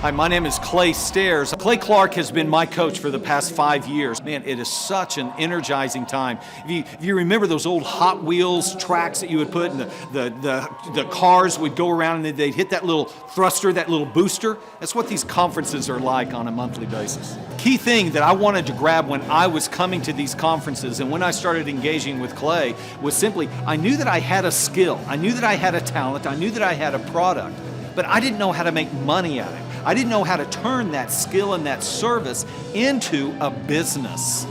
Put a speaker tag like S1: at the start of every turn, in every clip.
S1: Hi, my name is Clay Stairs. Clay Clark has been my coach for the past 5 years. Man, it is such an energizing time. If you remember those old Hot Wheels tracks that you would put, and the cars would go around and they'd hit that little thruster, that little booster, that's what these conferences are like on a monthly basis. Key thing that I wanted to grab when I was coming to these conferences and when I started engaging with Clay was simply, I knew that I had a skill, I knew that I had a talent, I knew that I had a product, but I didn't know how to make money at it. I didn't know how to turn that skill and that service into a business.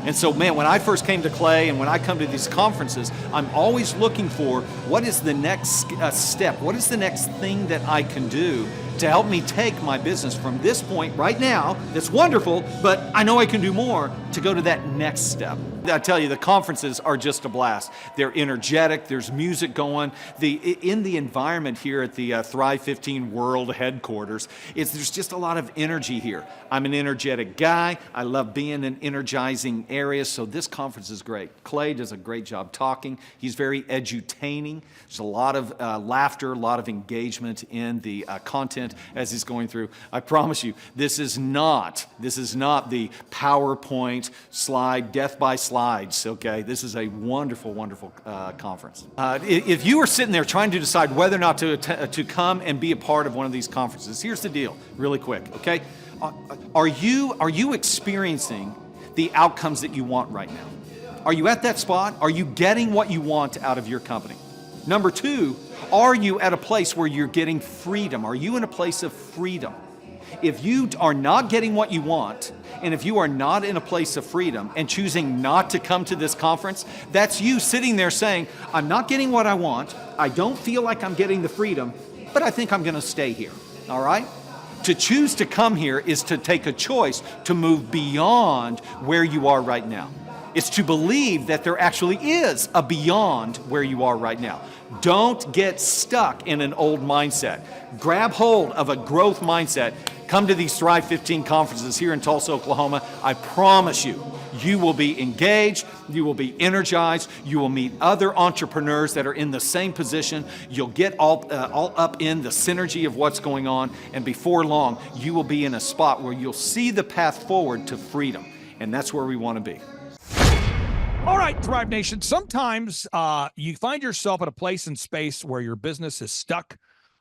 S1: And so, man, when I first came to Clay and when I come to these conferences, I'm always looking for what is the next step? What is the next thing that I can do to help me take my business from this point right now, that's wonderful, but I know I can do more, to go to that next step. I tell you, the conferences are just a blast. They're energetic, there's music going. In the environment here at the Thrive 15 World Headquarters, there's just a lot of energy here. I'm an energetic guy. I love being in energizing areas, so this conference is great. Clay does a great job talking. He's very edutaining. There's a lot of laughter, a lot of engagement in the content as he's going through. I promise you, this is not the PowerPoint slide, death by slides, okay? This is a wonderful, wonderful conference. If you are sitting there trying to decide whether or not to come and be a part of one of these conferences, here's the deal, really quick, okay? Are you experiencing the outcomes that you want right now? Are you at that spot? Are you getting what you want out of your company? Number two, are you at a place where you're getting freedom? Are you in a place of freedom? If you are not getting what you want, and if you are not in a place of freedom and choosing not to come to this conference, that's you sitting there saying, I'm not getting what I want, I don't feel like I'm getting the freedom, but I think I'm gonna stay here, all right? To choose to come here is to take a choice to move beyond where you are right now. It's to believe that there actually is a beyond where you are right now. Don't get stuck in an old mindset. Grab hold of a growth mindset. Come to these Thrive 15 conferences here in Tulsa, Oklahoma. I promise you, you will be engaged, you will be energized, you will meet other entrepreneurs that are in the same position. You'll get all up in the synergy of what's going on, and before long, you will be in a spot where you'll see the path forward to freedom, and that's where we want to be.
S2: All right, Thrive Nation, sometimes you find yourself at a place and space where your business is stuck,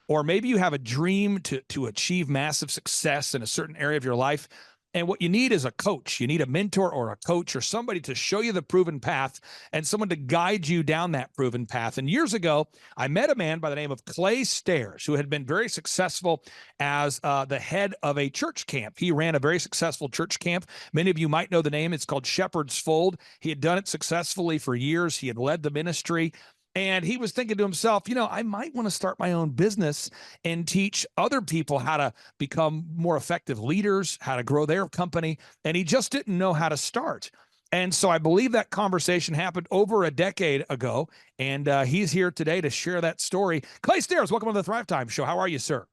S2: or maybe you have a dream to achieve massive success in a certain area of your life. And what you need is a coach. You need a mentor or a coach or somebody to show you the proven path and someone to guide you down that proven path. And years ago, I met a man by the name of Clay Stairs, who had been very successful as the head of a church camp. He ran a very successful church camp. Many of you might know the name. It's called Shepherd's Fold. He had done it successfully for years. He had led the ministry. And he was thinking to himself, I might want to start my own business and teach other people how to become more effective leaders, how to grow their company. And he just didn't know how to start. And so I believe that conversation happened over a decade ago. And he's here today to share that story. Clay Stairs, welcome to the Thrivetime Show. How are you, sir?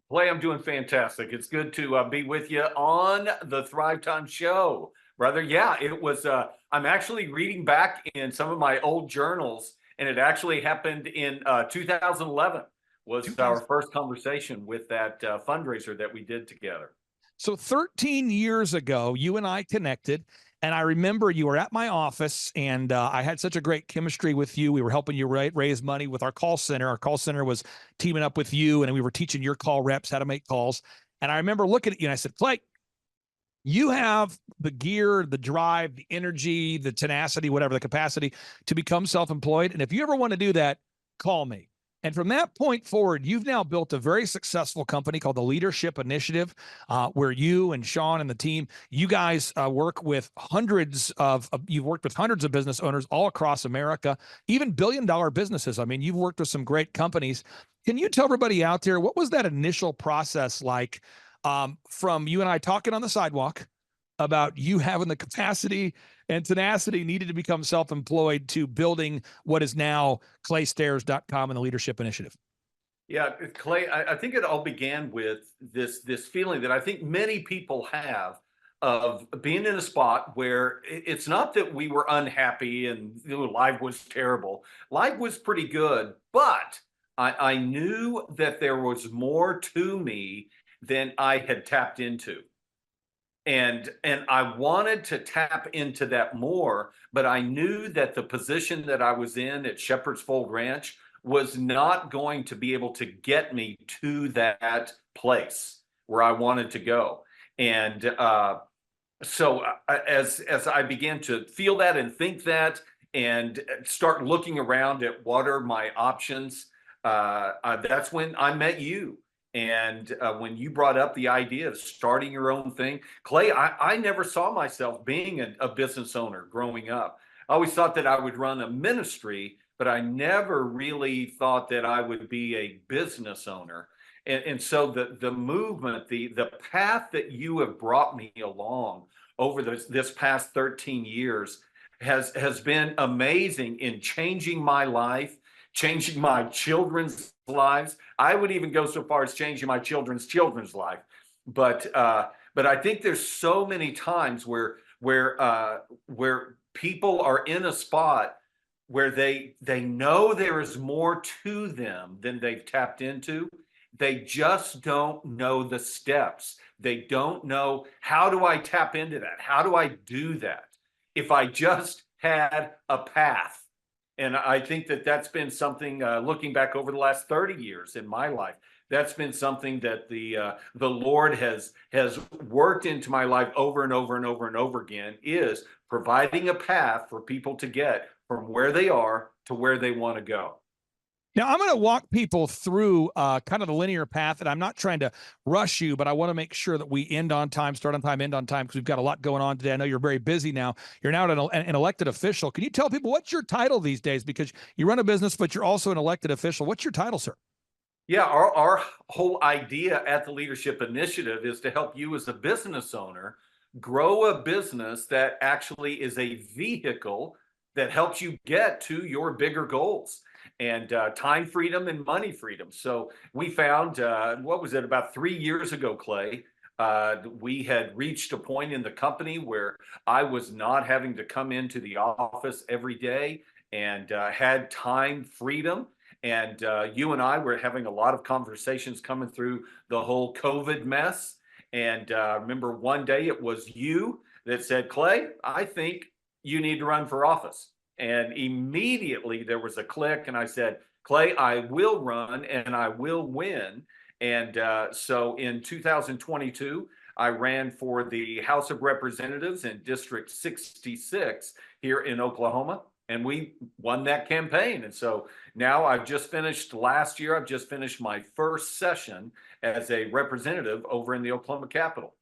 S1: Clay, I'm doing fantastic. It's good to be with you on the Thrivetime Show, brother. Yeah, it was, I'm actually reading back in some of my old journals, and it actually happened in 2011 was our first conversation with that fundraiser that we did together.
S2: So 13 years ago, you and I connected, and I remember you were at my office, and I had such a great chemistry with you. We were helping you raise money with our call center. Our call center was teaming up with you, and we were teaching your call reps how to make calls. And I remember looking at you, and I said, Clay, you have the gear, the drive, the energy, the tenacity, whatever, the capacity to become self-employed. And if you ever want to do that, call me. And from that point forward, you've now built a very successful company called the Leadership Initiative, where you and Sean and the team, you guys work with you've worked with hundreds of business owners all across America, even billion-dollar businesses. I mean, you've worked with some great companies. Can you tell everybody out there, what was that initial process like? From you and I talking on the sidewalk about you having the capacity and tenacity needed to become self-employed to building what is now claystairs.com and the Leadership Initiative?
S1: Yeah, Clay, I think it all began with this feeling that I think many people have of being in a spot where it's not that we were unhappy and life was terrible. Life was pretty good, but I knew that there was more to me than I had tapped into. And I wanted to tap into that more, but I knew that the position that I was in at Shepherd's Fold Ranch was not going to be able to get me to that place where I wanted to go. And as I began to feel that and think that and start looking around at what are my options, that's when I met you. And when you brought up the idea of starting your own thing, Clay, I never saw myself being a business owner growing up. I always thought that I would run a ministry, but I never really thought that I would be a business owner. And so the movement, the path that you have brought me along over this past 13 years has been amazing in changing my life, changing my children's lives. I would even go so far as changing my children's life. But I think there's so many times where people are in a spot where they know there is more to them than they've tapped into. They just don't know the steps. They don't know, how do I tap into that? How do I do that? If I just had a path. And I think that that's been something, looking back over the last 30 years in my life, that's been something that the Lord has worked into my life over and over and over and over again, is providing a path for people to get from where they are to where they want to go.
S2: Now, I'm going to walk people through kind of the linear path, and I'm not trying to rush you, but I want to make sure that we end on time, start on time, end on time, because we've got a lot going on today. I know you're very busy now. You're now an elected official. Can you tell people what's your title these days? Because you run a business, but you're also an elected official. What's your title, sir?
S1: Yeah, our whole idea at the Leadership Initiative is to help you as a business owner grow a business that actually is a vehicle that helps you get to your bigger goals, and time freedom and money freedom. So we found, what was it, about 3 years ago, Clay, we had reached a point in the company where I was not having to come into the office every day, and had time freedom. And you and I were having a lot of conversations coming through the whole COVID mess. And remember one day it was you that said, Clay, I think you need to run for office. And immediately there was a click, and I said, Clay, I will run and I will win. And so in 2022, I ran for the House of Representatives in District 66 here in Oklahoma, and we won that campaign. And so now I've just finished my first session as a representative over in the Oklahoma Capitol.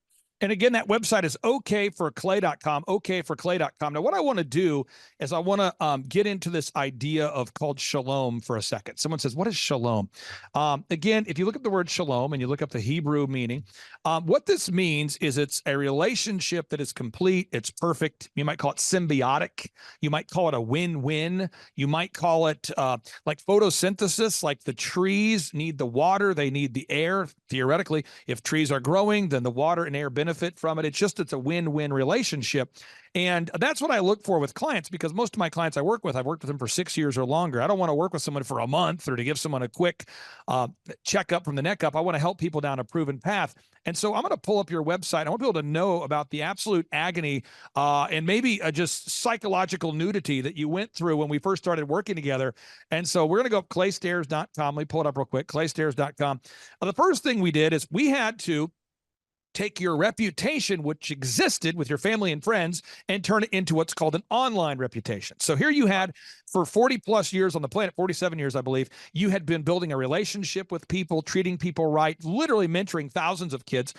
S2: And again, that website is okforclay.com, okforclay.com. Now, what I want to do is I want to get into this idea of called shalom for a second. Someone says, what is shalom? Again, if you look at the word shalom and you look up the Hebrew meaning, what this means is it's a relationship that is complete. It's perfect. You might call it symbiotic. You might call it a win-win. You might call it like photosynthesis, like the trees need the water. They need the air. Theoretically, if trees are growing, then the water and air benefit from it. It's a win-win relationship. And that's what I look for with clients, because most of my clients I've worked with them for 6 years or longer. I don't want to work with someone for a month or to give someone a quick checkup from the neck up. I want to help people down a proven path. And so I'm going to pull up your website. I want people to know about the absolute agony and maybe just psychological nudity that you went through when we first started working together. And so we're going to go up claystairs.com. Let me pull it up real quick, claystairs.com. The first thing we did is we had to take your reputation, which existed with your family and friends, and turn it into what's called an online reputation. So here you had, for 40 plus years on the planet, 47 years, I believe, you had been building a relationship with people, treating people right, literally mentoring thousands of kids,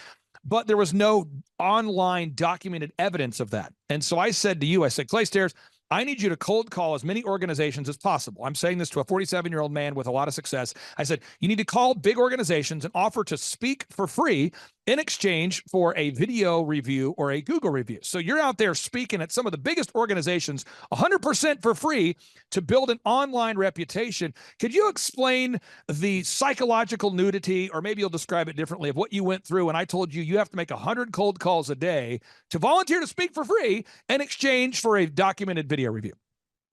S2: but there was no online documented evidence of that. And so I said to you, I said, Clay Stairs, I need you to cold call as many organizations as possible. I'm saying this to a 47-year-old man with a lot of success. I said, you need to call big organizations and offer to speak for free in exchange for a video review or a Google review. So you're out there speaking at some of the biggest organizations 100% for free to build an online reputation. Could you explain the psychological nudity, or maybe you'll describe it differently, of what you went through when I told you you have to make 100 cold calls a day to volunteer to speak for free in exchange for a documented video review?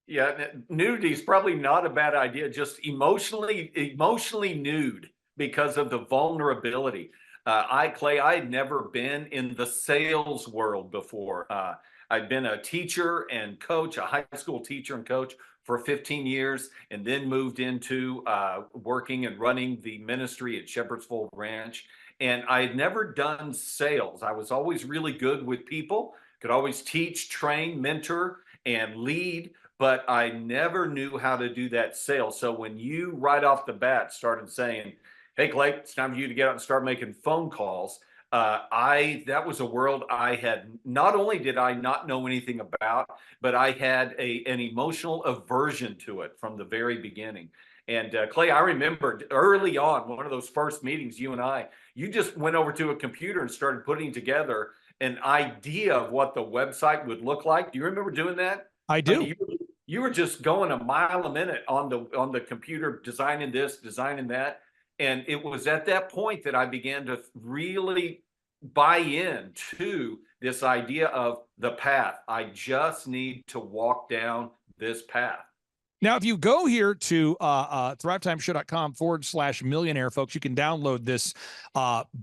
S1: Yeah, nudity is probably not a bad idea. Just emotionally nude because of the vulnerability. Clay, I had never been in the sales world before. I'd been a teacher and coach, a high school teacher and coach for 15 years, and then moved into working and running the ministry at Shepherd's Fold Ranch. And I had never done sales. I was always really good with people, could always teach, train, mentor, and lead, but I never knew how to do that sales. So when you right off the bat started saying, hey, Clay, it's time for you to get out and start making phone calls. That was a world I had, not only did I not know anything about, but I had an emotional aversion to it from the very beginning. And Clay, I remember early on, one of those first meetings, you just went over to a computer and started putting together an idea of what the website would look like. Do you remember doing that?
S2: I do.
S1: I mean, you were just going a mile a minute on the computer, designing this, designing that. And it was at that point that I began to really buy into this idea of the path. I just need to walk down this path.
S2: Now, if you go here to thrivetimeshow.com/millionaire, folks, you can download this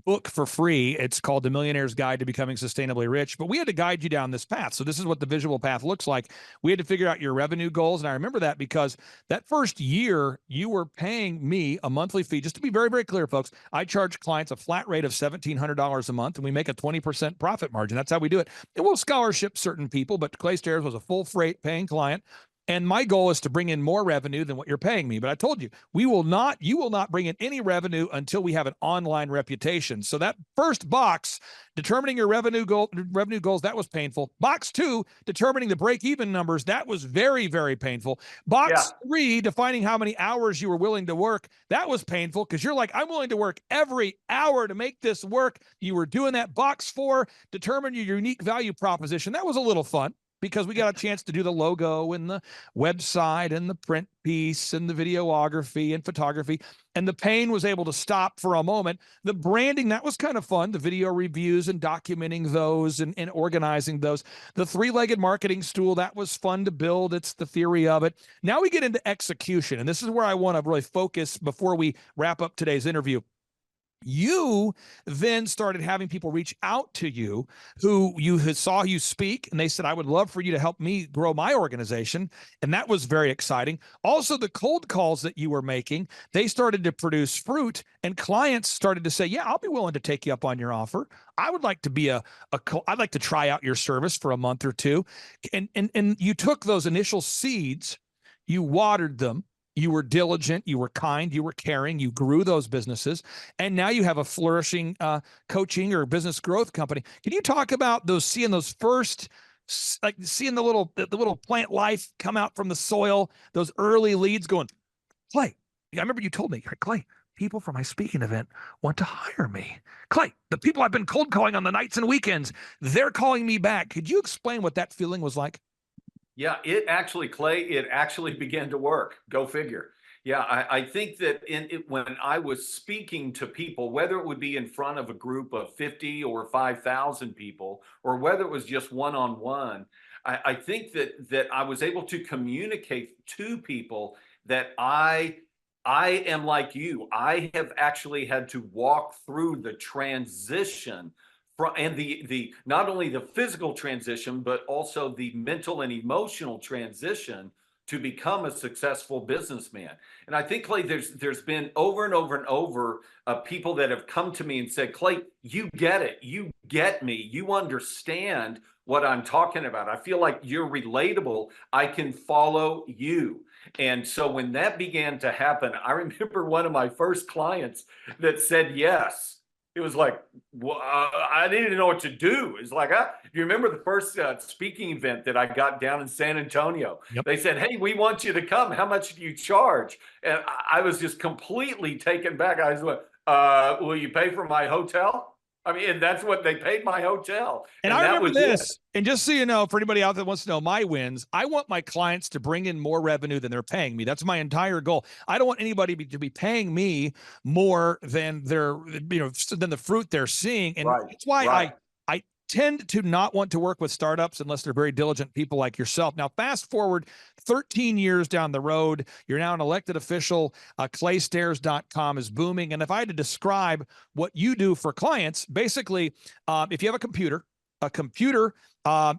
S2: book for free. It's called The Millionaire's Guide to Becoming Sustainably Rich. But we had to guide you down this path. So this is what the visual path looks like. We had to figure out your revenue goals. And I remember that because that first year, you were paying me a monthly fee. Just to be very, very clear, folks, I charge clients a flat rate of $1,700 a month, and we make a 20% profit margin. That's how we do it. And we'll scholarship certain people, but Clay Stairs was a full freight paying client. And my goal is to bring in more revenue than what you're paying me. But I told you, you will not bring in any revenue until we have an online reputation. So that first box, determining your revenue goals, that was painful. Box 2, determining the break-even numbers, that was very, very painful. Box 3, defining how many hours you were willing to work, that was painful because you're like, I'm willing to work every hour to make this work. You were doing that. Box 4, determine your unique value proposition. That was a little fun, because we got a chance to do the logo and the website and the print piece and the videography and photography. And the pain was able to stop for a moment. The branding, that was kind of fun. The video reviews and documenting those and organizing those. The three-legged marketing stool, that was fun to build. It's the theory of it. Now we get into execution. And this is where I want to really focus before we wrap up today's interview. You then started having people reach out to you who you saw you speak, and they said, I would love for you to help me grow my organization. And that was very exciting. Also, the cold calls that you were making, they started to produce fruit, and clients started to say, yeah, I'll be willing to take you up on your offer. I would like to be I'd like to try out your service for a month or two. And you took those initial seeds, you watered them. You were diligent, you were kind, you were caring, you grew those businesses, and now you have a flourishing coaching or business growth company. Can you talk about seeing the little plant life come out from the soil, those early leads going, Clay, I remember you told me, Clay, people from my speaking event want to hire me. Clay, the people I've been cold calling on the nights and weekends, they're calling me back. Could you explain what that feeling was like?
S1: Yeah, Clay, it actually began to work. Go figure. Yeah, I think that when I was speaking to people, whether it would be in front of a group of 50 or 5,000 people, or whether it was just one-on-one, I think that I was able to communicate to people that I am like you. I have actually had to walk through the transition and the not only the physical transition, but also the mental and emotional transition to become a successful businessman. And I think, Clay, there's been over and over and over people that have come to me and said, Clay, you get it. You get me. You understand what I'm talking about. I feel like you're relatable. I can follow you. And so when that began to happen, I remember one of my first clients that said yes. It was like, well, I didn't know what to do. It's like, you remember the first speaking event that I got down in San Antonio?
S2: Yep.
S1: They said, hey, we want you to come. How much do you charge? And I was just completely taken back. I was like, will you pay for my hotel? I mean, and that's what they paid my hotel.
S2: And I remember this. And just so you know, for anybody out there that wants to know my wins, I want my clients to bring in more revenue than they're paying me. That's my entire goal. I don't want anybody to be paying me more than than the fruit they're seeing. And that's why tend to not want to work with startups unless they're very diligent people like yourself. Now, fast forward 13 years down the road, you're now an elected official. Claystairs.com is booming. And if I had to describe what you do for clients, basically, if you have a computer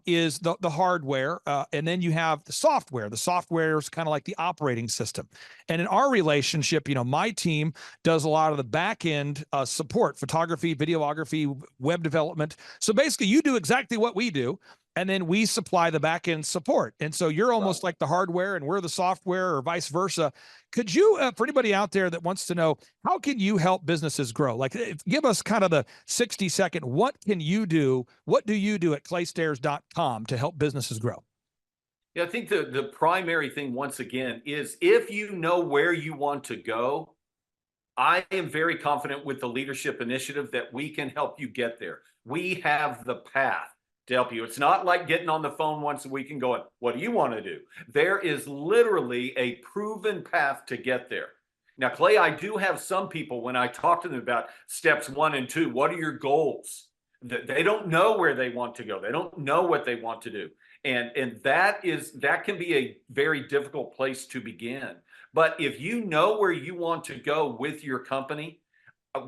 S2: is the hardware, and then you have the software. The software is kind of like the operating system. And in our relationship, my team does a lot of the back end support, photography, videography, web development. So basically, you do exactly what we do, and then we supply the back end support. And so you're almost like the hardware, and we're the software, or vice versa. Could you, for anybody out there that wants to know, how can you help businesses grow? Like, give us kind of the 60-second, what can you do? What do you do at claystairs.com to help businesses grow?
S1: Yeah, I think the primary thing, once again, is if you know where you want to go, I am very confident with the leadership initiative that we can help you get there. We have the path to help you. It's not like getting on the phone once a week and going, what do you want to do? There is literally a proven path to get there. Now, Clay, I do have some people, when I talk to them about steps 1 and 2, what are your goals? They don't know where they want to go. They don't know what they want to do. And that can be a very difficult place to begin. But if you know where you want to go with your company,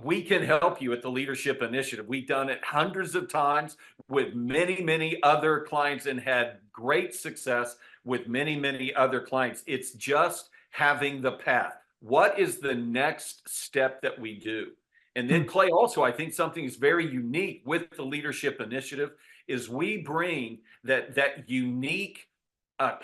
S1: we can help you at the Leadership Initiative. We've done it hundreds of times with many, many other clients and had great success with many, many other clients. It's just having the path. What is the next step that we do? And then, Clay, also, I think something is very unique with the Leadership Initiative is we bring that unique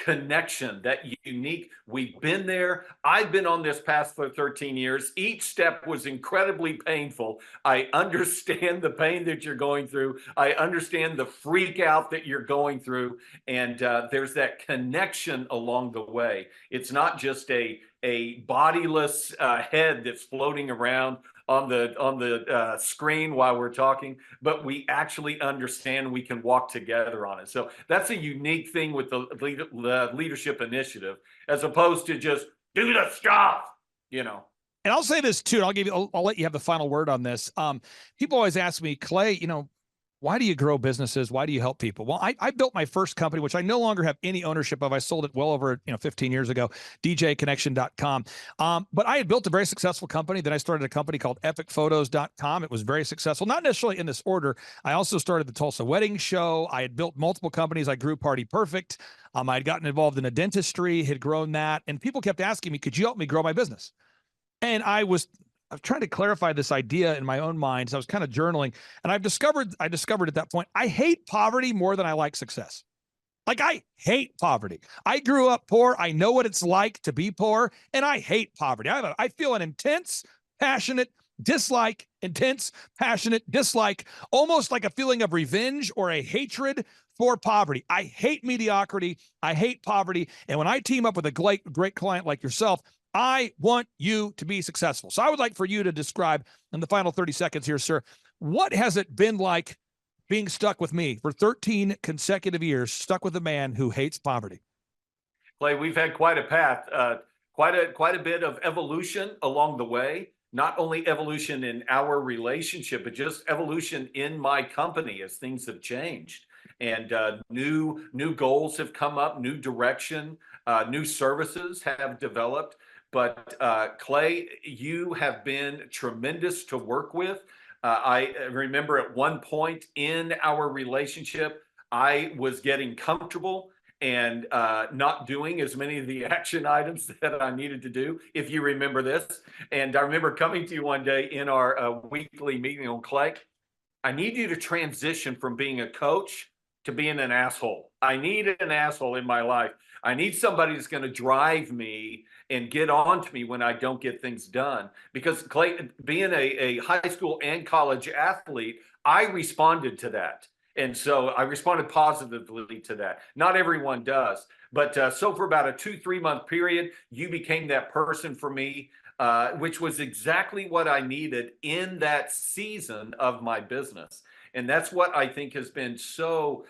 S1: connection, that unique, we've been there. I've been on this path for 13 years. Each step was incredibly painful. I understand the pain that you're going through. I understand the freak out that you're going through. And there's that connection along the way. It's not just a bodiless head that's floating around on the screen while we're talking, but we actually understand we can walk together on it. So that's a unique thing with the Leadership Initiative, as opposed to just do the stuff,
S2: And I'll say this too, and I'll let you have the final word on this. People always ask me, Clay, why do you grow businesses? Why do you help people? Well, I built my first company, which I no longer have any ownership of. I sold it well over 15 years ago, djconnection.com. But I had built a very successful company. Then I started a company called epicphotos.com. It was very successful, not necessarily in this order. I also started the Tulsa Wedding Show. I had built multiple companies. I grew Party Perfect. I had gotten involved in a dentistry, had grown that. And people kept asking me, could you help me grow my business? And I was trying to clarify this idea in my own mind. So I was kind of journaling, and I discovered at that point, I hate poverty more than I like success. Like, I hate poverty. I grew up poor. I know what it's like to be poor, and I hate poverty. I feel an intense, passionate dislike, almost like a feeling of revenge or a hatred for poverty. I hate mediocrity. I hate poverty. And when I team up with a great client like yourself, I want you to be successful. So I would like for you to describe in the final 30 seconds here, sir, what has it been like being stuck with me for 13 consecutive years, stuck with a man who hates poverty?
S1: Clay, we've had quite a path, quite a bit of evolution along the way. Not only evolution in our relationship, but just evolution in my company as things have changed. And new goals have come up, new direction, new services have developed. But Clay, you have been tremendous to work with. I remember at one point in our relationship, I was getting comfortable and not doing as many of the action items that I needed to do, if you remember this. And I remember coming to you one day in our weekly meeting on, Clay, I need you to transition from being a coach to being an asshole. I need an asshole in my life. I need somebody that's going to drive me and get on to me when I don't get things done. Because Clay, being a high school and college athlete, I responded to that. And so I responded positively to that. Not everyone does. But so for about a 2-3 month period, you became that person for me, which was exactly what I needed in that season of my business. And that's what I think has been so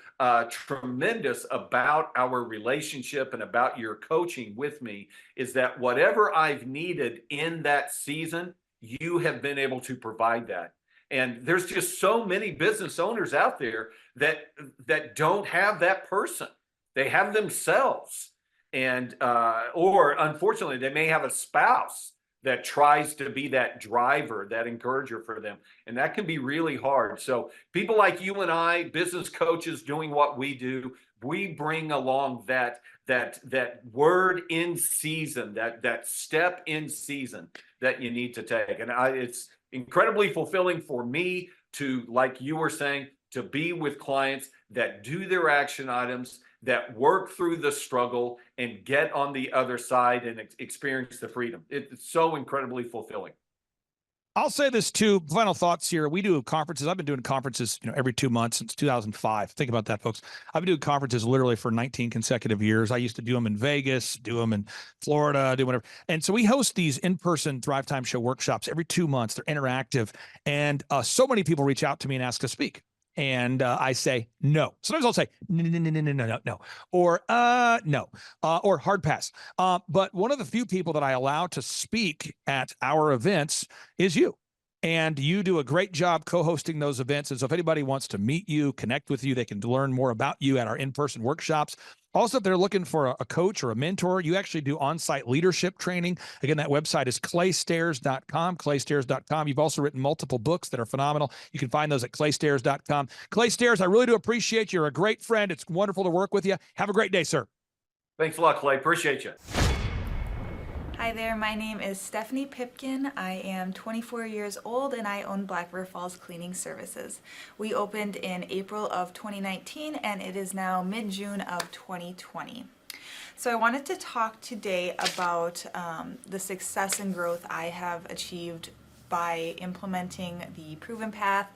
S1: tremendous about our relationship and about your coaching with me, is that whatever I've needed in that season, you have been able to provide that. And there's just so many business owners out there that don't have that person. They have themselves, and or unfortunately, they may have a spouse that tries to be that driver, that encourager for them, and that can be really hard. So people like you and I, business coaches doing what we do, we bring along that word in season, that step in season that you need to take. And it's incredibly fulfilling for me to, like you were saying, to be with clients that do their action items, that work through the struggle and get on the other side and experience the freedom. It's so incredibly fulfilling.
S2: I'll say this too. Final thoughts here. We do conferences. I've been doing conferences, every 2 months since 2005. Think about that, folks. I've been doing conferences literally for 19 consecutive years. I used to do them in Vegas, do them in Florida, do whatever. And so we host these in-person Thrivetime Show workshops every 2 months. They're interactive. And so many people reach out to me and ask to speak. And I say no. Sometimes I'll say no, or no, or hard pass. But one of the few people that I allow to speak at our events is you. And you do a great job co-hosting those events. And so if anybody wants to meet you, connect with you, they can learn more about you at our in-person workshops. Also, if they're looking for a coach or a mentor, you actually do on-site leadership training. Again, that website is claystairs.com, claystairs.com. You've also written multiple books that are phenomenal. You can find those at claystairs.com. Clay Stairs, I really do appreciate you. You're a great friend. It's wonderful to work with you. Have a great day, sir.
S1: Thanks a lot, Clay. Appreciate you.
S3: Hi there, my name is Stephanie Pipkin. I am 24 years old and I own Black River Falls Cleaning Services. We opened in April of 2019 and it is now mid-June of 2020. So I wanted to talk today about the success and growth I have achieved by implementing the Proven Path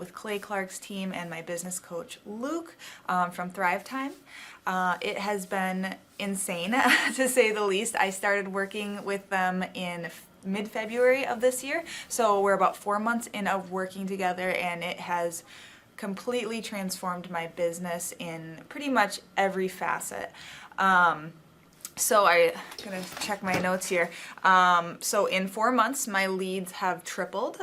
S3: with Clay Clark's team and my business coach Luke from Thrivetime. It has been insane to say the least. I started working with them in mid-February of this year, so we're about 4 months in of working together, and it has completely transformed my business in pretty much every facet. So I'm gonna check my notes here. So in 4 months, my leads have tripled.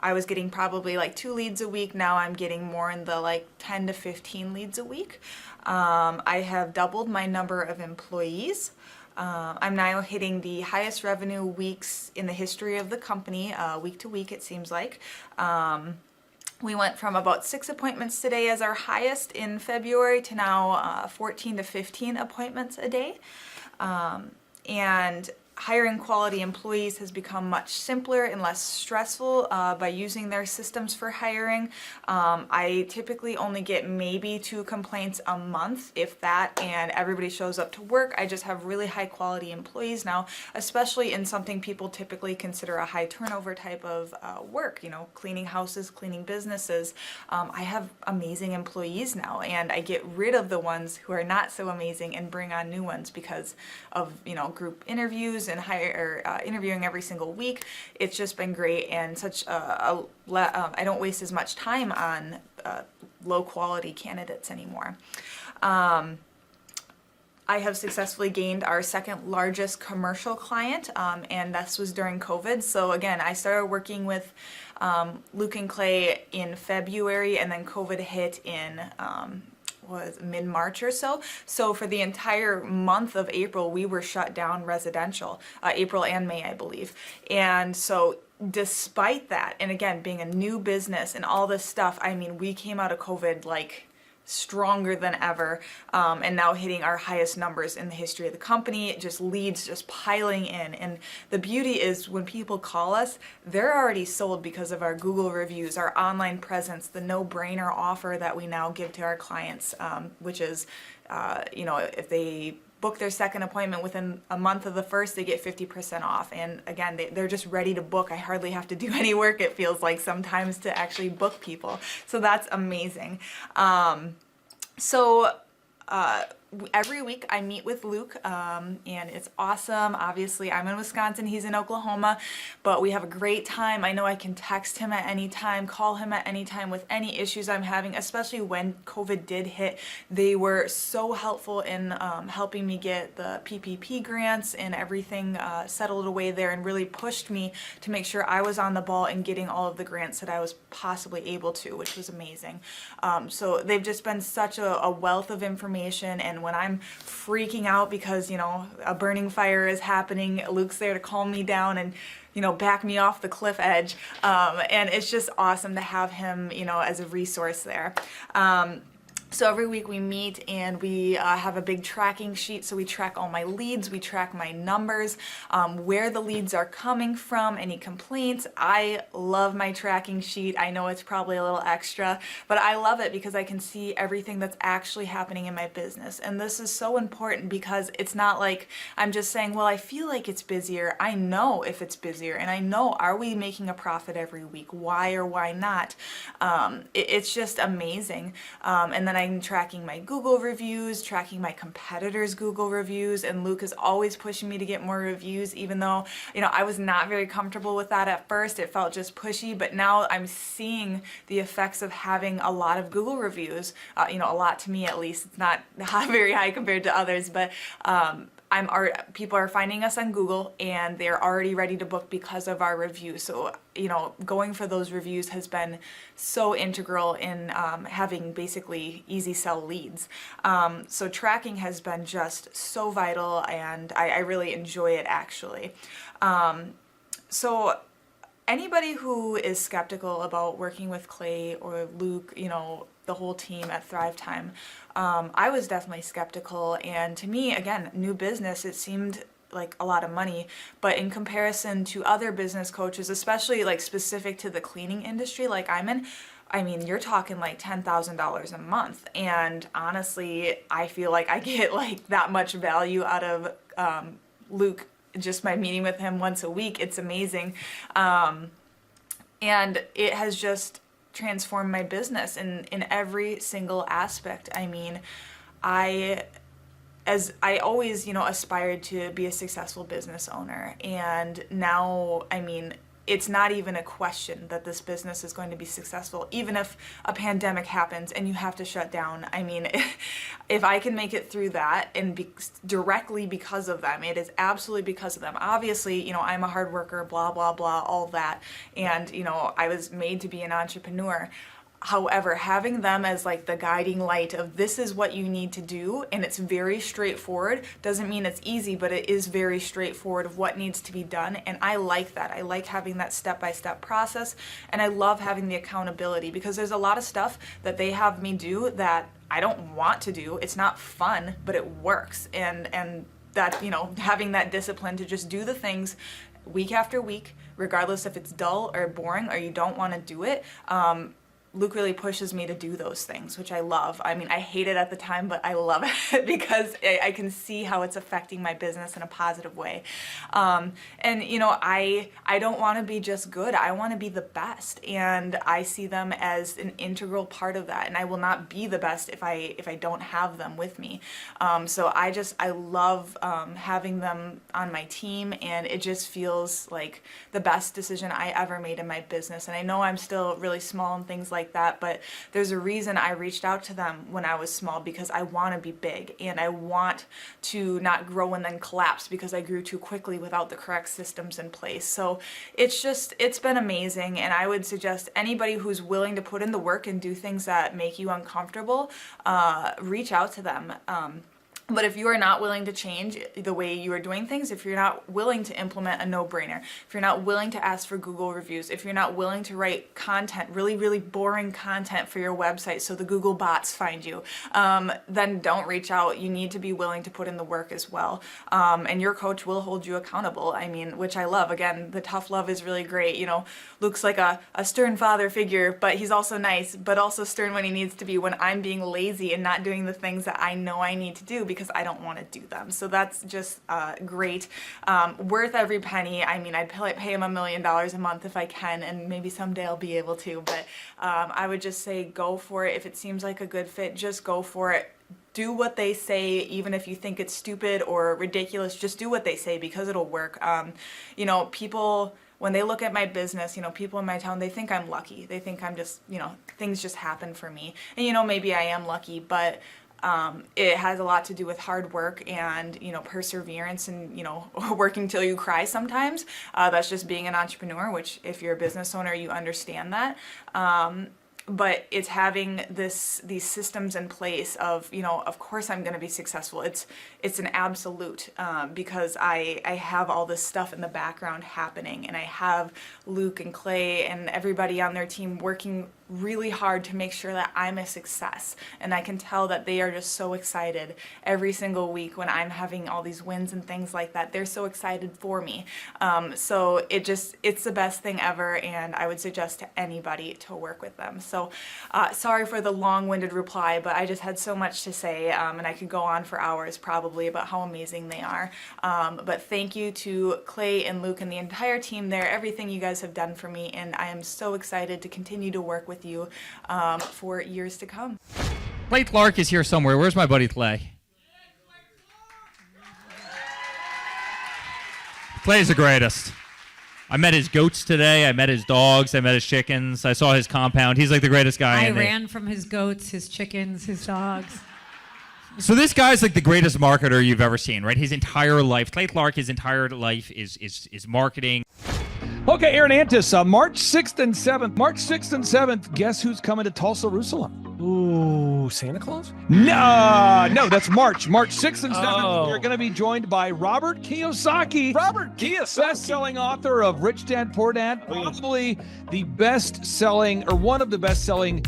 S3: I was getting probably like 2 leads a week. Now I'm getting more in the like 10 to 15 leads a week. I have doubled my number of employees. I'm now hitting the highest revenue weeks in the history of the company, week to week it seems like. We went from about 6 appointments today as our highest in February to now 14 to 15 appointments a day. And hiring quality employees has become much simpler and less stressful by using their systems for hiring. I typically only get maybe 2 complaints a month, if that, and everybody shows up to work. I just have really high quality employees now, especially in something people typically consider a high turnover type of work, cleaning houses, cleaning businesses. I have amazing employees now, and I get rid of the ones who are not so amazing and bring on new ones because of, group interviews and interviewing every single week. It's just been great, and such I don't waste as much time on low quality candidates anymore. I have successfully gained our second largest commercial client, and this was during COVID. So again, I started working with Luke and Clay in February, and then COVID hit in was mid-March or so. So for the entire month of April, we were shut down residential, April and May, I believe. And so despite that, and again, being a new business and all this stuff, we came out of COVID like stronger than ever, and now hitting our highest numbers in the history of the company. Just leads just piling in, and the beauty is when people call us, they're already sold because of our Google reviews, our online presence, the no-brainer offer that we now give to our clients, which is if they book their second appointment within a month of the first, they get 50% off. And again, they're just ready to book. I hardly have to do any work, it feels like sometimes, to actually book people. So that's amazing. every week I meet with Luke, and it's awesome. Obviously, I'm in Wisconsin, he's in Oklahoma, but we have a great time. I know I can text him at any time, call him at any time with any issues I'm having, especially when COVID did hit. They were so helpful in helping me get the PPP grants and everything settled away there, and really pushed me to make sure I was on the ball and getting all of the grants that I was possibly able to, which was amazing. So they've just been such a wealth of information, and when I'm freaking out because, you know, a burning fire is happening, Luke's there to calm me down and, you know, back me off the cliff edge. And it's just awesome to have him, you know, as a resource there. So every week we meet and we have a big tracking sheet. So we track all my leads, we track my numbers, where the leads are coming from, any complaints. I love my tracking sheet. I know it's probably a little extra, but I love it because I can see everything that's actually happening in my business. And this is so important because it's not like I'm just saying, well, I feel like it's busier. I know if it's busier, and I know, are we making a profit every week? Why or why not? It's just amazing. And then I'm tracking my Google reviews, tracking my competitors' Google reviews, and Luke is always pushing me to get more reviews, even though, you know, I was not very comfortable with that at first. It felt just pushy, but now I'm seeing the effects of having a lot of Google reviews. You know, a lot to me at least. It's not very high compared to others, but people are finding us on Google and they're already ready to book because of our reviews. So, you know, going for those reviews has been so integral in having basically easy sell leads. So tracking has been just so vital, and I really enjoy it actually. So anybody who is skeptical about working with Clay or Luke, you know, the whole team at Thrivetime, I was definitely skeptical, and to me, again, new business, it seemed like a lot of money, but in comparison to other business coaches, especially like specific to the cleaning industry like I'm in, I mean, you're talking like $10,000 a month, and honestly, I feel like I get like that much value out of Luke just by meeting with him once a week. It's amazing, and it has just transformed my business in every single aspect. I mean, I always, you know, aspired to be a successful business owner, and now, I mean, it's not even a question that this business is going to be successful, even if a pandemic happens and you have to shut down. I mean, if I can make it through that and directly because of them, it is absolutely because of them. Obviously, you know, I'm a hard worker, blah, blah, blah, all that. And, you know, I was made to be an entrepreneur. However, having them as like the guiding light of this is what you need to do, and it's very straightforward, doesn't mean it's easy, but it is very straightforward of what needs to be done. And I like that. I like having that step-by-step process, and I love having the accountability, because there's a lot of stuff that they have me do that I don't want to do. It's not fun, but it works. And that, you know, having that discipline to just do the things week after week, regardless if it's dull or boring or you don't want to do it, Luke really pushes me to do those things, which I love. I mean, I hate it at the time, but I love it because I can see how it's affecting my business in a positive way. And, you know, I don't want to be just good. I want to be the best. And I see them as an integral part of that. And I will not be the best if I don't have them with me. So I love having them on my team, and it just feels like the best decision I ever made in my business. And I know I'm still really small and things like that, but there's a reason I reached out to them when I was small, because I want to be big, and I want to not grow and then collapse because I grew too quickly without the correct systems in place. So it's been amazing, and I would suggest anybody who's willing to put in the work and do things that make you uncomfortable, reach out to them. But if you are not willing to change the way you are doing things, if you're not willing to implement a no-brainer, if you're not willing to ask for Google reviews, if you're not willing to write content, really, really boring content for your website so the Google bots find you, then don't reach out. You need to be willing to put in the work as well. And your coach will hold you accountable. I mean, which I love. Again, the tough love is really great. You know, Luke's like a stern father figure, but he's also nice, but also stern when he needs to be, when I'm being lazy and not doing the things that I know I need to do because I don't want to do them. So that's just great. Worth every penny. I mean, I'd pay him $1 million a month if I can, and maybe someday I'll be able to, but I would just say go for it. If it seems like a good fit, just go for it. do what they say, even if you think it's stupid or ridiculous. Just do what they say, because it'll work. You know, people, when they look at my business, you know, people in my town, they think I'm lucky. They think I'm just, you know, things just happen for me. And, you know, maybe I am lucky, but it has a lot to do with hard work and, you know, perseverance and, you know, working till you cry sometimes. That's just being an entrepreneur, which if you're a business owner, you understand that. But it's having these systems in place of, you know, of course I'm going to be successful. It's an absolute, because I have all this stuff in the background happening, and I have Luke and Clay and everybody on their team working really hard to make sure that I'm a success. And I can tell that they are just so excited every single week when I'm having all these wins and things like that. They're so excited for me. So it's the best thing ever, and I would suggest to anybody to work with them. So sorry for the long-winded reply, but I just had so much to say, and I could go on for hours probably about how amazing they are. But thank you to Clay and Luke and the entire team there, everything you guys have done for me, and I am so excited to continue to work with you for years to come.
S4: Clay Clark is here somewhere. Where's my buddy Clay? Clay's the greatest. I met his goats today. I met his dogs. I met his chickens. I saw his compound. He's like the greatest guy.
S5: I ran from his goats, his chickens, his dogs.
S4: So this guy's like the greatest marketer you've ever seen, right? His entire life, Clay Clark, his entire life is marketing.
S2: Okay, Aaron Antis, March 6th and 7th. March 6th and 7th, guess who's coming to Tulsa, Jerusalem?
S6: Ooh, Santa Claus?
S2: No, that's March. March 6th and 7th,
S6: Oh.
S2: you're going to be joined by Robert Kiyosaki.
S6: Robert Kiyosaki.
S2: Best-selling author of Rich Dad, Poor Dad. Probably the best-selling, or one of the best-selling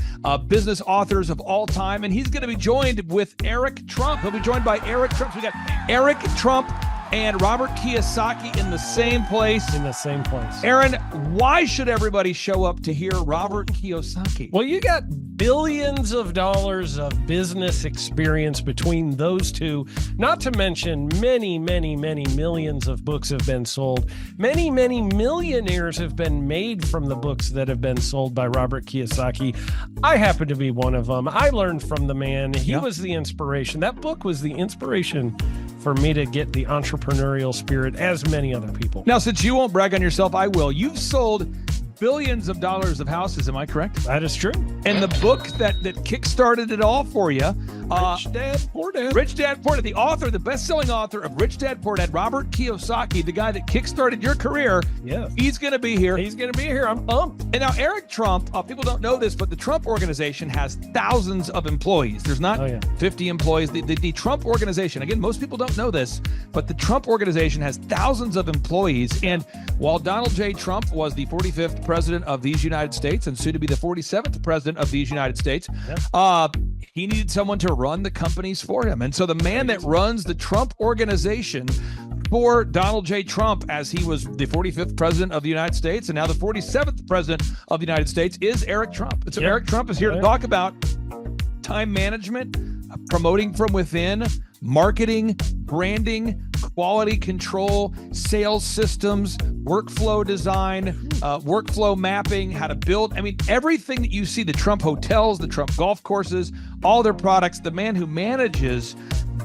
S2: business authors of all time. And he's going to be joined with Eric Trump. He'll be joined by Eric Trump. So we got Eric Trump and Robert Kiyosaki in the same place.
S6: In the same place.
S2: Aaron, why should everybody show up to hear Robert Kiyosaki?
S6: Well, you got billions of dollars of business experience between those two, not to mention many, many, many millions of books have been sold. Many, many millionaires have been made from the books that have been sold by Robert Kiyosaki. I happen to be one of them. I learned from the man. He was the inspiration. That book was the inspiration for me to get the entrepreneurial spirit, as many other people.
S2: Now, since you won't brag on yourself, I will. You've sold billions of dollars of houses, am I correct?
S6: That is true.
S2: And the book that kickstarted it all for you,
S6: Rich Dad, Poor Dad.
S2: Rich Dad, Poor Dad, the author, the best-selling author of Rich Dad, Poor Dad, Robert Kiyosaki, the guy that kickstarted your career.
S6: Yeah.
S2: He's going to be here.
S6: He's going to be here. I'm pumped.
S2: And now Eric Trump, people don't know this, but the Trump organization has thousands of employees. There's not 50 employees. The Trump organization, again, most people don't know this, but the Trump organization has thousands of employees. And while Donald J. Trump was the 45th president of these United States and soon to be the 47th president of these United States, he needed someone to run the companies for him. And so the man that runs the Trump organization for Donald J. Trump, as he was the 45th president of the United States and now the 47th president of the United States, is Eric Trump. And so Eric Trump is here to talk about time management, promoting from within, marketing, branding, quality control, sales systems, workflow design, workflow mapping, how to build. I mean, everything that you see, the Trump hotels, the Trump golf courses, all their products, the man who manages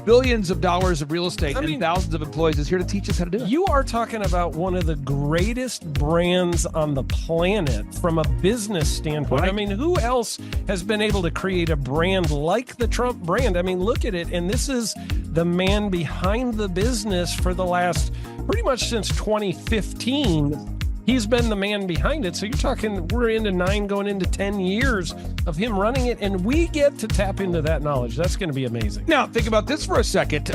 S2: billions of dollars of real estate and thousands of employees is here to teach us how to do it.
S6: You are talking about one of the greatest brands on the planet from a business standpoint.
S2: Right.
S6: I mean, who else has been able to create a brand like the Trump brand? I mean, look at it. And this is the man behind the business for the last pretty much since 2015. He's been the man behind it. So you're talking, we're into 9 going into 10 years of him running it, and we get to tap into that knowledge. That's going to be amazing.
S2: Now, think about this for a second.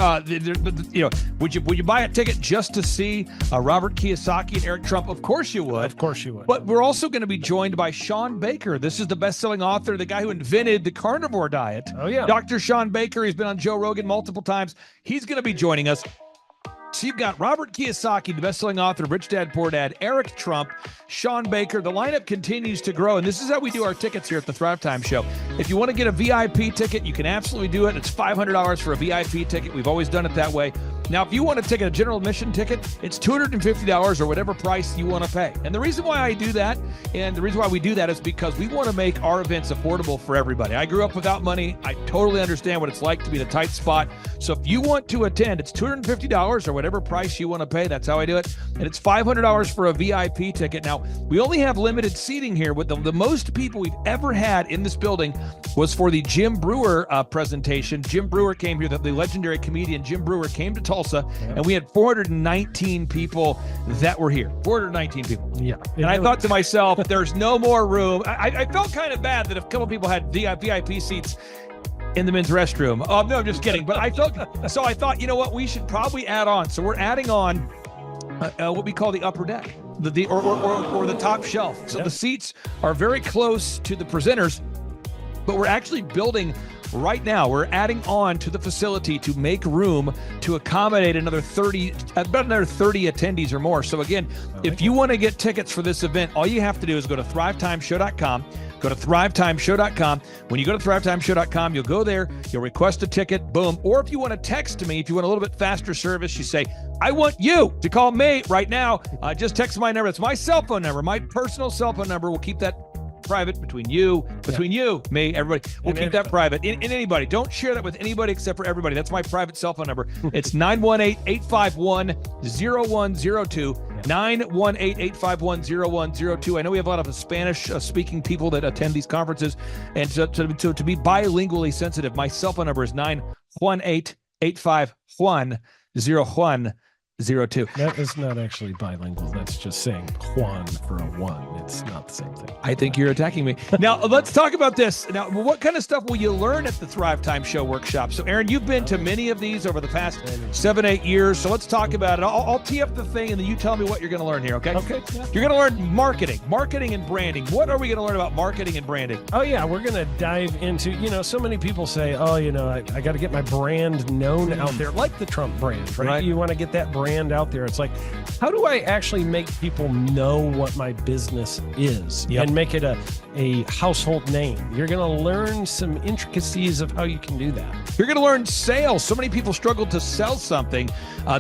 S2: Would you buy a ticket just to see Robert Kiyosaki and Eric Trump? Of course you would.
S6: Of course you would.
S2: But we're also going to be joined by Sean Baker. This is the best-selling author, the guy who invented the carnivore diet.
S6: Oh, yeah.
S2: Dr. Sean Baker. He's been on Joe Rogan multiple times. He's going to be joining us. So you've got Robert Kiyosaki, the best-selling author of Rich Dad, Poor Dad, Eric Trump, Sean Baker. The lineup continues to grow, and this is how we do our tickets here at the Thrivetime Show. If you want to get a VIP ticket, you can absolutely do it. It's $500 for a VIP ticket. We've always done it that way. Now, if you want to take a general admission ticket, it's $250 or whatever price you want to pay. And the reason why I do that, and the reason why we do that is because we want to make our events affordable for everybody. I grew up without money. I totally understand what it's like to be in a tight spot. So if you want to attend, it's $250 or whatever price you want to pay. That's how I do it. And it's $500 for a VIP ticket. Now, we only have limited seating here. With the most people we've ever had in this building was for the Jim Brewer presentation. Jim Brewer came here, the legendary comedian Jim Brewer came to Tulsa, and we had 419 people that were here. 419 people.
S6: Yeah.
S2: And I thought to myself, there's no more room. I felt kind of bad that a couple people had VIP seats in the men's restroom. Oh, no, I'm just kidding. But I thought, you know what, we should probably add on. So we're adding on what we call the upper deck, or the top shelf. So the seats are very close to the presenters, but we're actually building right now. We're adding on to the facility to make room to accommodate about another 30 attendees or more. So again, if you want to get tickets for this event, all you have to do is go to thrivetimeshow.com. Go to thrivetimeshow.com. When you go to thrivetimeshow.com, you'll go there, you'll request a ticket, boom. Or if you want to text me, if you want a little bit faster service, you say, I want you to call me right now. Just text my number. It's my cell phone number, my personal cell phone number. We'll keep that private between you, me, everybody. We'll keep that private. And anybody, don't share that with anybody except for everybody. That's my private cell phone number. It's 918-851-0102. 918-851-0102. I know we have a lot of Spanish-speaking people that attend these conferences, and to be bilingually sensitive, my cell phone number is 918-851-0102.
S6: That is not actually bilingual. That's just saying Juan for a one. It's not the same thing.
S2: I think you're attacking me. Now, let's talk about this. Now, what kind of stuff will you learn at the Thrivetime Show workshop? So, Aaron, you've been to many of these over the past 7-8 years. So let's talk about it. I'll tee up the thing, and then you tell me what you're going to learn here, okay?
S6: Okay. Yeah.
S2: You're going to learn marketing and branding. What are we going to learn about marketing and branding?
S6: Oh, yeah. We're going to dive into, so many people say, I got to get my brand known out there, like the Trump brand, right? You want to get that brand out there. It's like, how do I actually make people know what my business is and make it a household name? You're going to learn some intricacies of how you can do that.
S2: You're going to learn sales. So many people struggle to sell something.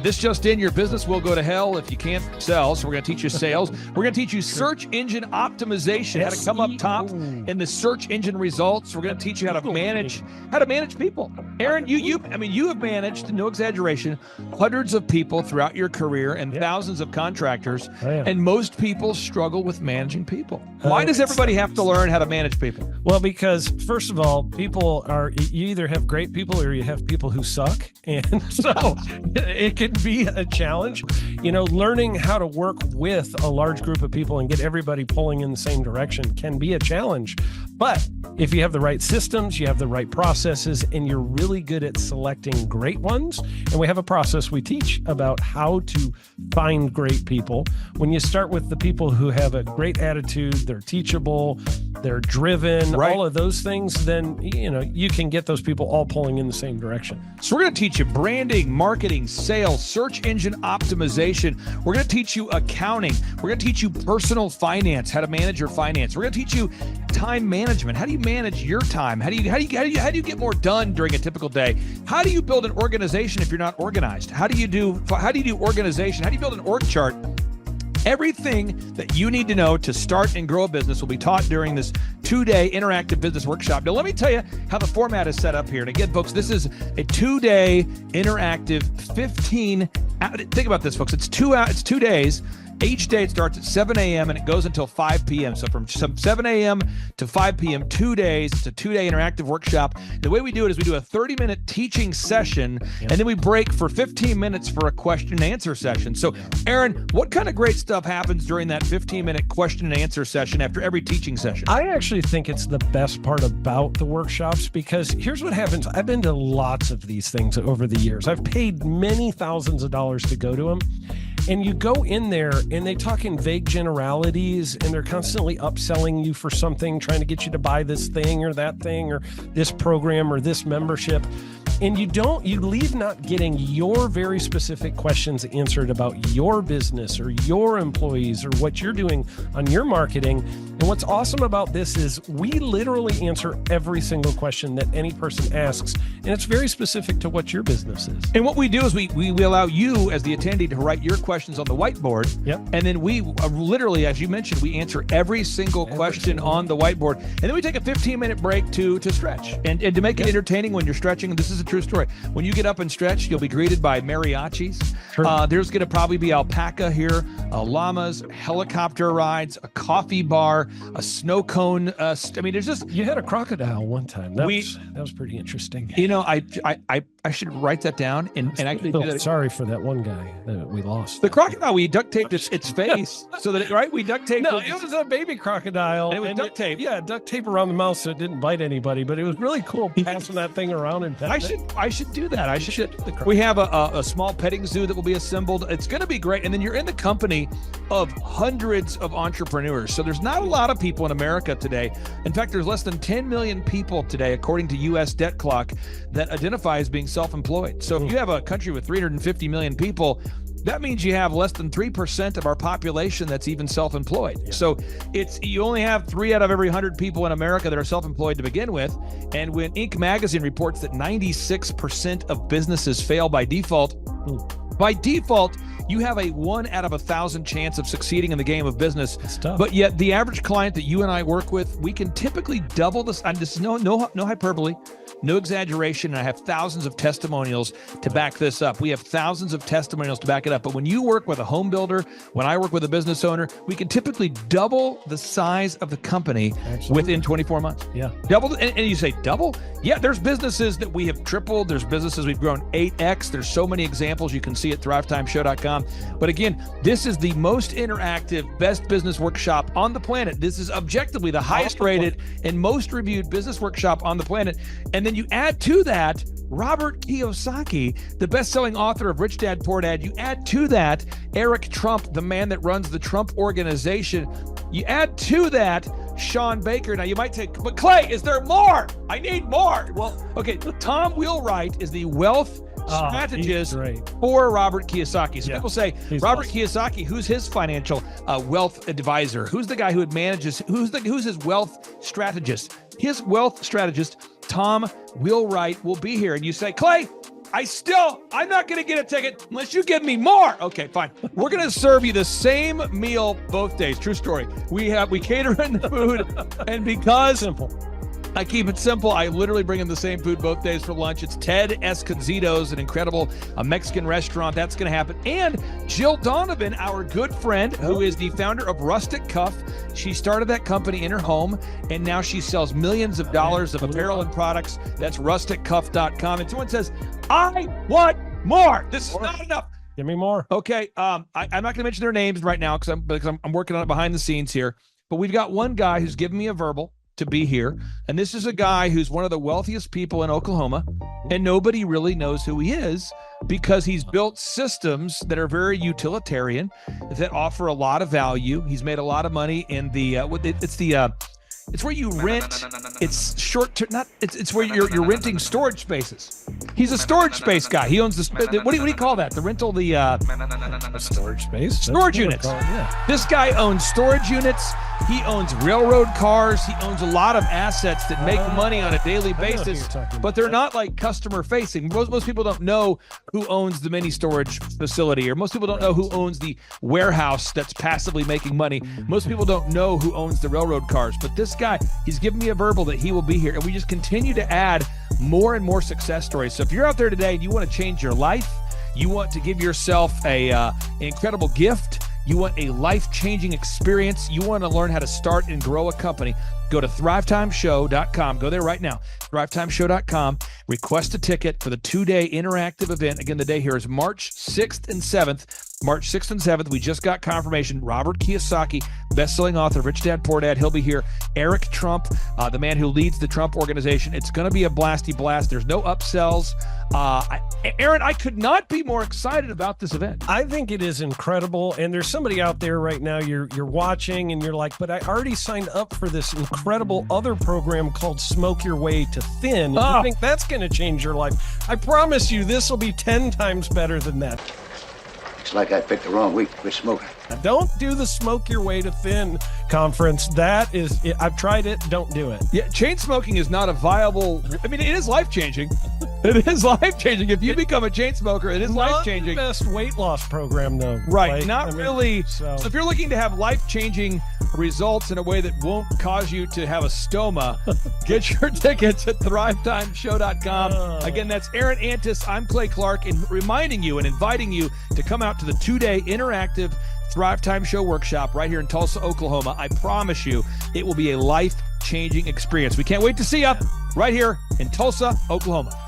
S2: This just in, your business will go to hell if you can't sell. So we're going to teach you sales. We're going to teach you search engine optimization, how to come up top in the search engine results. We're going to teach you how to manage people. Aaron, you have managed, no exaggeration, hundreds of people throughout your career and thousands of contractors. And most people struggle with managing people. Why does everybody have to learn how to manage people?
S6: Well, because first of all, you either have great people or you have people who suck. And so it can be a challenge. Learning how to work with a large group of people and get everybody pulling in the same direction can be a challenge. But if you have the right systems, you have the right processes, and you're really good at selecting great ones, and we have a process we teach about how to find great people. When you start with the people who have a great attitude, they're teachable, they're driven, all of those things, then, you can get those people all pulling in the same direction.
S2: So we're going to teach you branding, marketing, sales, search engine optimization. We're going to teach you accounting. We're going to teach you personal finance, how to manage your finance. We're going to teach you time management. How do you manage your time? How do you get more done during a typical day? How do you build an organization if you're not organized? How do you do organization? How do you build an org chart? Everything that you need to know to start and grow a business will be taught during this 2-day interactive business workshop. Now, let me tell you how the format is set up here. And again, folks, this is a 2-day interactive 15. Think about this, folks. It's 2 days. Each day it starts at 7 a.m. and it goes until 5 p.m. So from 7 a.m. to 5 p.m., 2 days. It's a 2-day interactive workshop. The way we do it is we do a 30-minute teaching session, and then we break for 15 minutes for a question and answer session. So, Aaron, what kind of great stuff happens during that 15-minute question and answer session after every teaching session?
S6: I actually think it's the best part about the workshops, because here's what happens. I've been to lots of these things over the years. I've paid many thousands of dollars to go to them. And you go in there and they talk in vague generalities, and they're constantly upselling you for something, trying to get you to buy this thing or that thing or this program or this membership. And you leave not getting your very specific questions answered about your business or your employees or what you're doing on your marketing. And what's awesome about this is we literally answer every single question that any person asks, and it's very specific to what your business is.
S2: And what we do is we allow you as the attendee to write your questions on the whiteboard.
S6: Yep.
S2: And then we literally, as you mentioned, we answer every single question on the whiteboard. And then we take a 15-minute break to stretch and to make it entertaining when you're stretching. And this is a true story. When you get up and stretch, you'll be greeted by mariachis.
S6: Sure.
S2: There's going to probably be alpaca here, llamas, helicopter rides, a coffee bar, a snow cone. I mean, there's just...
S6: You had a crocodile one time. That was pretty interesting.
S2: You know, I should write that down and actually do that.
S6: Sorry for that one guy that we lost.
S2: The crocodile, we duct taped its face so that we duct taped.
S6: No, it was a baby crocodile.
S2: And it was duct tape.
S6: Yeah, duct tape around the mouth so it didn't bite anybody. But it was really cool passing that thing around and petting
S2: I should do that. We have a small petting zoo that will be assembled. It's going to be great. And then you're in the company of hundreds of entrepreneurs. So there's not a lot of people in America today. In fact, there's less than 10 million people today, according to U.S. Debt Clock, that identify as being self-employed. So if you have a country with 350 million people, that means you have less than 3% of our population that's even self-employed. Yeah. So you only have 3 out of every 100 people in America that are self-employed to begin with. And when Inc. magazine reports that 96% of businesses fail by default, you have a 1 out of 1,000 chance of succeeding in the game of business. But yet the average client that you and I work with, we can typically double this. And this is no hyperbole, no exaggeration. And I have thousands of testimonials to back this up. We have thousands of testimonials to back it up. But when you work with a home builder, when I work with a business owner, we can typically double the size of the company within 24 months.
S6: Yeah.
S2: Double. And you say double? Yeah, there's businesses that we have tripled. There's businesses we've grown 8x. There's so many examples you can see at thrivetimeshow.com. But again, this is the most interactive, best business workshop on the planet. This is objectively the highest rated and most reviewed business workshop on the planet. And then you add to that Robert Kiyosaki, the best-selling author of Rich Dad, Poor Dad. You add to that Eric Trump, the man that runs the Trump Organization. You add to that Sean Baker. Now you might say, but Clay, is there more? I need more. Well, okay, Tom Wheelwright is the wealth strategist for Robert Kiyosaki. So people say, Robert Kiyosaki, who's his financial wealth advisor? Who's the guy who manages, who's his wealth strategist? His wealth strategist, Tom Wheelwright, will be here. And you say, Clay, I'm not going to get a ticket unless you give me more. Okay, fine. We're going to serve you the same meal both days. True story. We cater in the food, and because I keep it simple, I literally bring in the same food both days for lunch. It's Ted Escondido's, an incredible Mexican restaurant. That's going to happen. And Jill Donovan, our good friend, who is the founder of Rustic Cuff. She started that company in her home, and now she sells millions of dollars of apparel and products. That's rusticcuff.com. And someone says, I want more. This is not enough.
S6: Give me more.
S2: Okay. I'm not going to mention their names right now because I'm working on it behind the scenes here. But we've got one guy who's given me a verbal to be here. And this is a guy who's one of the wealthiest people in Oklahoma, and nobody really knows who he is because he's built systems that are very utilitarian, that offer a lot of value. He's made a lot of money in the it's where you rent. It's short term. It's where you're renting storage spaces. He's a storage space guy. He owns the what do you call that? The rental,
S6: storage space.
S2: Storage units. This guy owns storage units. He owns railroad cars. He owns a lot of assets that make money on a daily basis, but they're not like customer facing. Most people don't know who owns the mini storage facility, or most people don't know who owns the warehouse that's passively making money. Most people don't know who owns the railroad cars, but this guy, he's given me a verbal that he will be here, and we just continue to add more and more success stories. So if you're out there today and you want to change your life, you want to give yourself an incredible gift, you want a life-changing experience, you want to learn how to start and grow a company, go to thrivetimeshow.com. Go there right now, thrivetimeshow.com. Request a ticket for the 2-day interactive event. Again, the day here is March 6th and 7th. March 6th and 7th, we just got confirmation. Robert Kiyosaki, best-selling author, Rich Dad, Poor Dad, he'll be here. Eric Trump, the man who leads the Trump Organization. It's going to be a blasty blast. There's no upsells. Aaron, I could not be more excited about this event.
S6: I think it is incredible. And there's somebody out there right now, you're watching and you're like, but I already signed up for this incredible other program called Smoke Your Way to Thin. I think that's going to change your life. I promise you, this will be 10 times better than that.
S7: Looks like I picked the wrong week to quit smoking.
S6: Now, don't do the Smoke Your Way to Thin conference. I've tried it. Don't do it.
S2: Yeah, chain smoking is not a viable. I mean, it is life changing. It is life changing. If you become a chain smoker, it is life changing.
S6: Not the best weight loss program, though.
S2: Right.
S6: Like,
S2: Not really. So if you're looking to have life changing results in a way that won't cause you to have a stoma, get your tickets at thrivetimeshow.com. Again, that's Aaron Antis. I'm Clay Clark, and reminding you and inviting you to come out to the 2-day interactive Thrivetime Show workshop right here in Tulsa, Oklahoma. I promise you, it will be a life-changing experience. We can't wait to see you right here in Tulsa, Oklahoma.